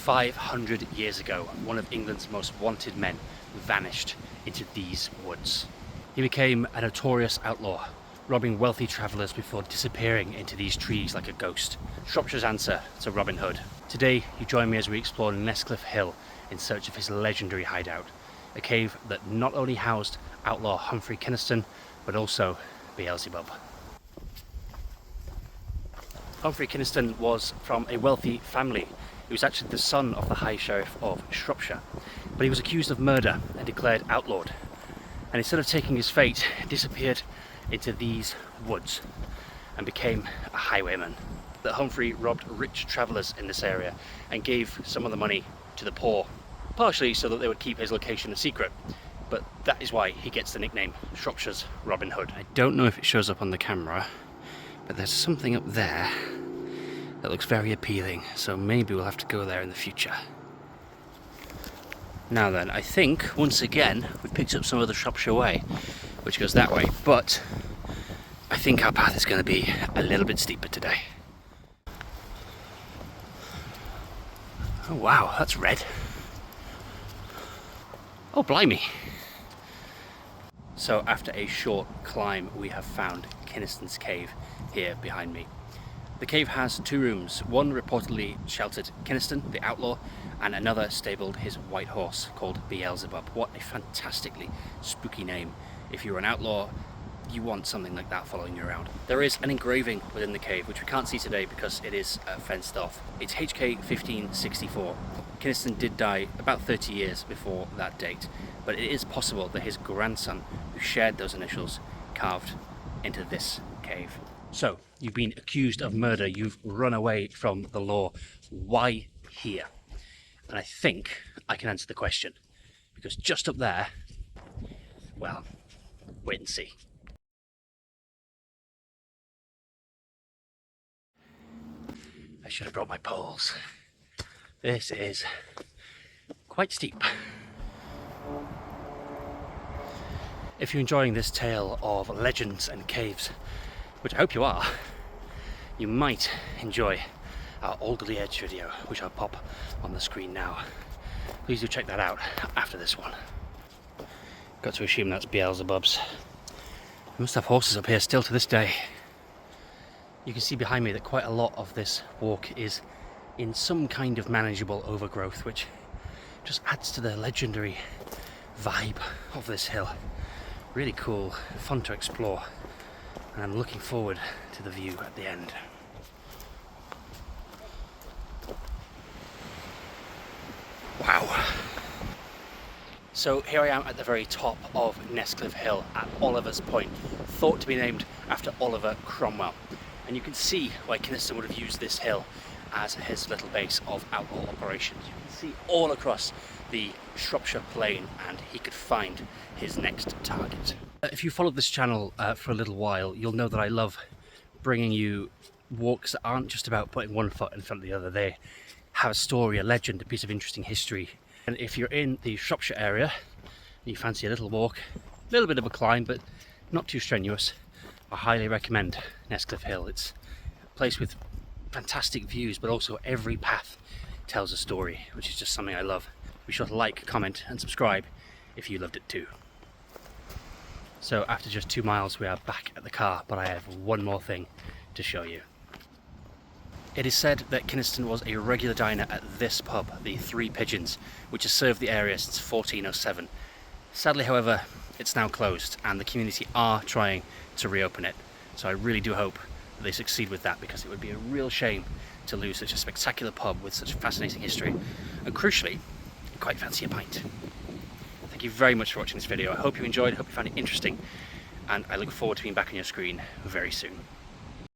500 years ago, one of England's most wanted men vanished into these woods. He became a notorious outlaw, robbing wealthy travellers before disappearing into these trees like a ghost. Shropshire's answer to Robin Hood. Today, you join me as we explore Nesscliffe Hill in search of his legendary hideout, a cave that not only housed outlaw Humphrey Kynaston, but also Beelzebub. Humphrey Kynaston was from a wealthy family. He was actually the son of the High Sheriff of Shropshire, but he was accused of murder and declared outlawed. And instead of taking his fate, disappeared into these woods and became a highwayman. That Humphrey robbed rich travellers in this area and gave some of the money to the poor, partially so that they would keep his location a secret. But that is why he gets the nickname Shropshire's Robin Hood. I don't know if it shows up on the camera, but there's something up there that looks very appealing, so maybe we'll have to go there in the future. Now then, I think once again we've picked up some of the Shropshire Way, which goes that way, but I think our path is going to be a little bit steeper today. Oh wow, that's red. Oh blimey. So after a short climb, we have found Kynaston's cave here behind me. The cave has two rooms, one reportedly sheltered Kynaston, the outlaw, and another stabled his white horse called Beelzebub. What a fantastically spooky name. If you're an outlaw, you want something like that following you around. There is an engraving within the cave, which we can't see today because it is fenced off. It's HK 1564. Kynaston did die about 30 years before that date, but it is possible that his grandson, who shared those initials, carved into this cave. So, you've been accused of murder, you've run away from the law. Why here? And I think I can answer the question, because just up there, well, wait and see. I should have brought my poles. This is quite steep. If you're enjoying this tale of legends and caves, which I hope you are, you might enjoy our Alderley Edge video, which I'll pop on the screen now. Please do check that out after this one. Got to assume that's Beelzebub's. We must have horses up here still to this day. You can see behind me that quite a lot of this walk is in some kind of manageable overgrowth, which just adds to the legendary vibe of this hill. Really cool, fun to explore, and I'm looking forward to the view at the end. Wow. So here I am at the very top of Nesscliffe Hill at Oliver's Point, thought to be named after Oliver Cromwell. And you can see why Kynaston would have used this hill as his little base of outlaw operations. You can see all across the Shropshire Plain, and he could find his next target. If you followed this channel for a little while, you'll know that I love bringing you walks that aren't just about putting one foot in front of the other. They have a story, a legend, a piece of interesting history. And if you're in the Shropshire area and you fancy a little walk, a little bit of a climb, but not too strenuous, I highly recommend Nesscliffe Hill. It's a place with fantastic views, but also every path tells a story, which is just something I love. Be sure to like, comment and subscribe if you loved it too. So after just 2 miles we are back at the car, but I have one more thing to show you. It is said that Kynaston was a regular diner at this pub, the Three Pigeons, which has served the area since 1407. Sadly, however, it's now closed and the community are trying to reopen it. So I really do hope that they succeed with that, because it would be a real shame to lose such a spectacular pub with such a fascinating history. And crucially, I quite fancy a pint. Thank you very much for watching this video. I hope you enjoyed, I hope you found it interesting, and I look forward to being back on your screen very soon.